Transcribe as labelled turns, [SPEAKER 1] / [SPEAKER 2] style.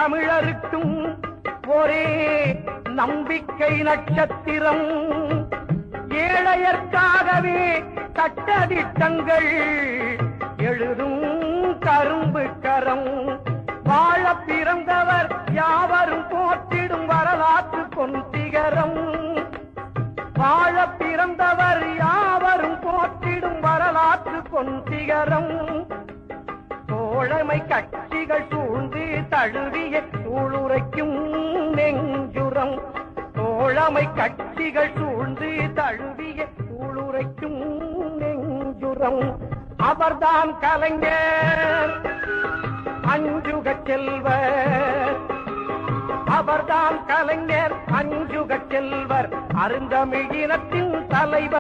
[SPEAKER 1] தமிழருக்கும் ஒரே நம்பிக்கை நட்சத்திரம். ஏழையர்க்காகவே சட்டதிட்டங்கள் எழுதும் கரும்பு கரம். வாழ பிறந்தவர் யாவரும் போற்றிடும் வரலாற்று பொன்சிகரம். வாழ பிறந்தவர் யாவரும் போற்றிடும் வரலாற்று பொன்சிகரம். தோழமை கட்சிகள் சூழ்ந்து தழுவிய சூளுரைக்கும் நெஞ்சுரம். தோழமை கட்சிகள் சூழ்ந்து தழுவிய சூளுரைக்கும் நெஞ்சுரம். அவர்தான் கலைஞர் அஞ்சுக செல்வர். அவர்தான் கலைஞர் அஞ்சுக செல்வர். அருந்தமிழ் இனத்தின் தலைவர்.